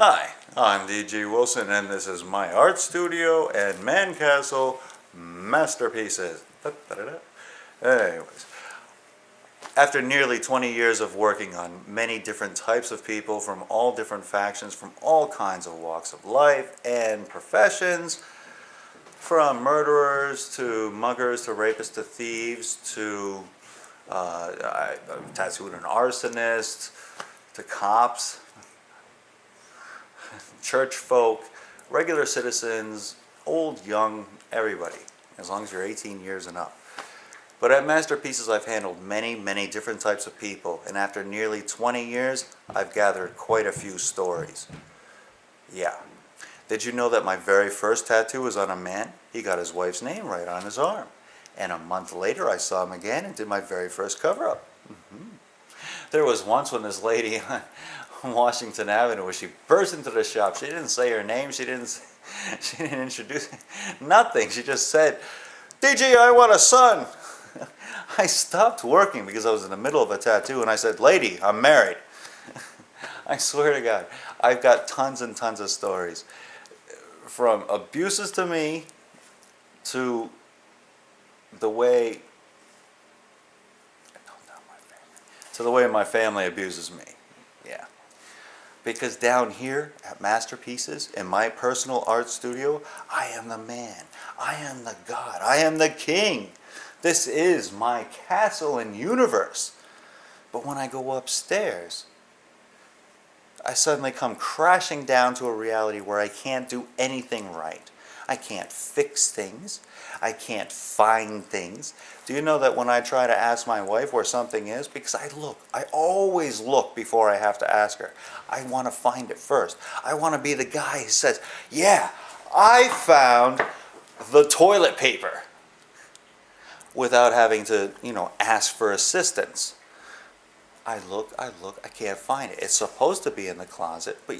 Hi, I'm D.G. Wilson, and this is my art studio and Man Castle Masterpieces. Anyways, after nearly 20 years of working on many different types of people from all different factions, from all kinds of walks of life and professions, from murderers to muggers to rapists to thieves to I tattooed an arsonist to cops, church folk, regular citizens, old, young, everybody, as long as you're 18 years and up. But at Masterpieces, I've handled many, many different types of people, and after nearly 20 years, I've gathered quite a few stories. Yeah. Did you know that my very first tattoo was on a man? He got his wife's name right on his arm. And a month later, I saw him again and did my very first cover-up. There was once when this lady on Washington Avenue, when she burst into the shop, she didn't say her name, she didn't introduce nothing. She just said, "DG, I want a son." I stopped working because I was in the middle of a tattoo and I said, "Lady, I'm married." I swear to God, I've got tons and tons of stories. From abuses to me to the way my family abuses me. Yeah. Because down here at Masterpieces, in my personal art studio, I am the man. I am the God. I am the king. This is my castle and universe. But when I go upstairs, I suddenly come crashing down to a reality where I can't do anything right. I can't fix things. I can't find things. Do you know that when I try to ask my wife where something is, because I always look before I have to ask her. I want to find it first. I want to be the guy who says, "Yeah, I found the toilet paper," without having to, ask for assistance. I look, I can't find it. It's supposed to be in the closet, but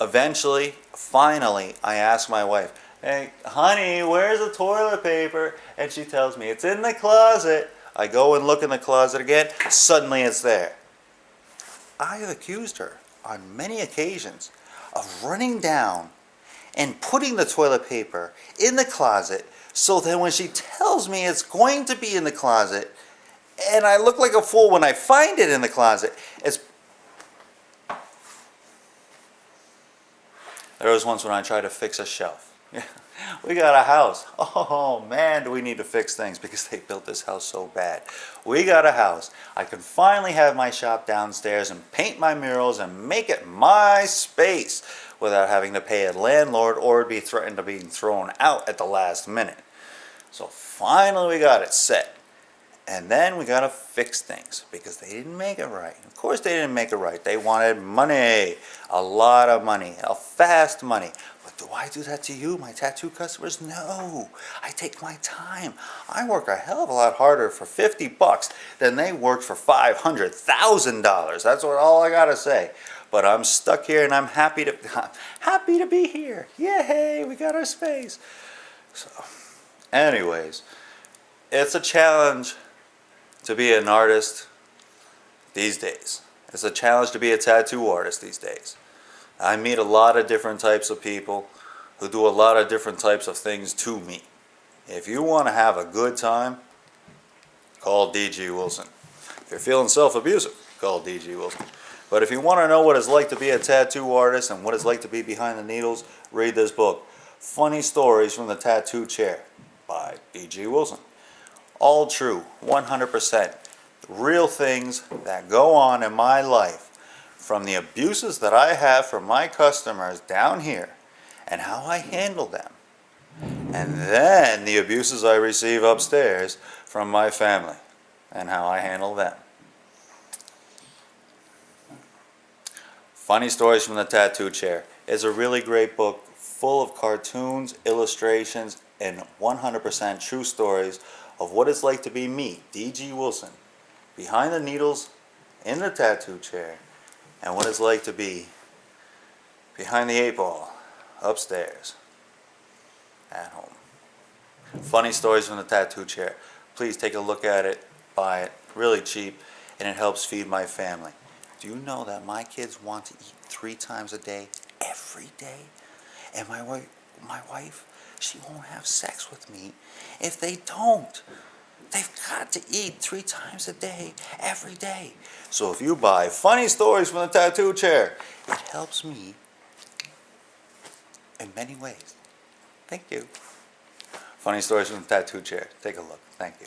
eventually, finally, I ask my wife, "Hey, honey, where's the toilet paper?" And she tells me, "It's in the closet." I go and look in the closet again. Suddenly it's there. I have accused her on many occasions of running down and putting the toilet paper in the closet so that when she tells me it's going to be in the closet, and I look like a fool when I find it in the closet, There was once when I tried to fix a shelf. We got a house. Oh man, do we need to fix things because they built this house so bad. We got a house. I can finally have my shop downstairs and paint my murals and make it my space without having to pay a landlord or be threatened of being thrown out at the last minute. So finally we got it set. And then we got to fix things because they didn't make it right. Of course they didn't make it right. They wanted money, a lot of money, a fast money. But do I do that to you, my tattoo customers? No. I take my time. I work a hell of a lot harder for $50 than they worked for $500,000. That's all I got to say. But I'm stuck here and I'm happy to be here. Yay, we got our space. So, anyways, it's a challenge to be an artist these days. It's a challenge to be a tattoo artist these days. I meet a lot of different types of people who do a lot of different types of things to me. If you want to have a good time, call D.G. Wilson. If you're feeling self-abusive, call D.G. Wilson. But if you want to know what it's like to be a tattoo artist and what it's like to be behind the needles, read this book, Funny Stories from the Tattoo Chair by D.G. Wilson. All true, 100%. Real things that go on in my life, from the abuses that I have from my customers down here and how I handle them, and then the abuses I receive upstairs from my family and how I handle them. Funny Stories from the Tattoo Chair is a really great book full of cartoons, illustrations, and 100% true stories of what it's like to be me, D.G. Wilson, behind the needles in the tattoo chair, and what it's like to be behind the 8-ball upstairs at home. Funny Stories from the Tattoo Chair. Please take a look at it, buy it, really cheap, and it helps feed my family. Do you know that my kids want to eat 3 times a day, every day? And my wife, she won't have sex with me if they don't. They've got to eat 3 times a day, every day. So if you buy Funny Stories from the Tattoo Chair, it helps me in many ways. Thank you. Funny Stories from the Tattoo Chair. Take a look. Thank you.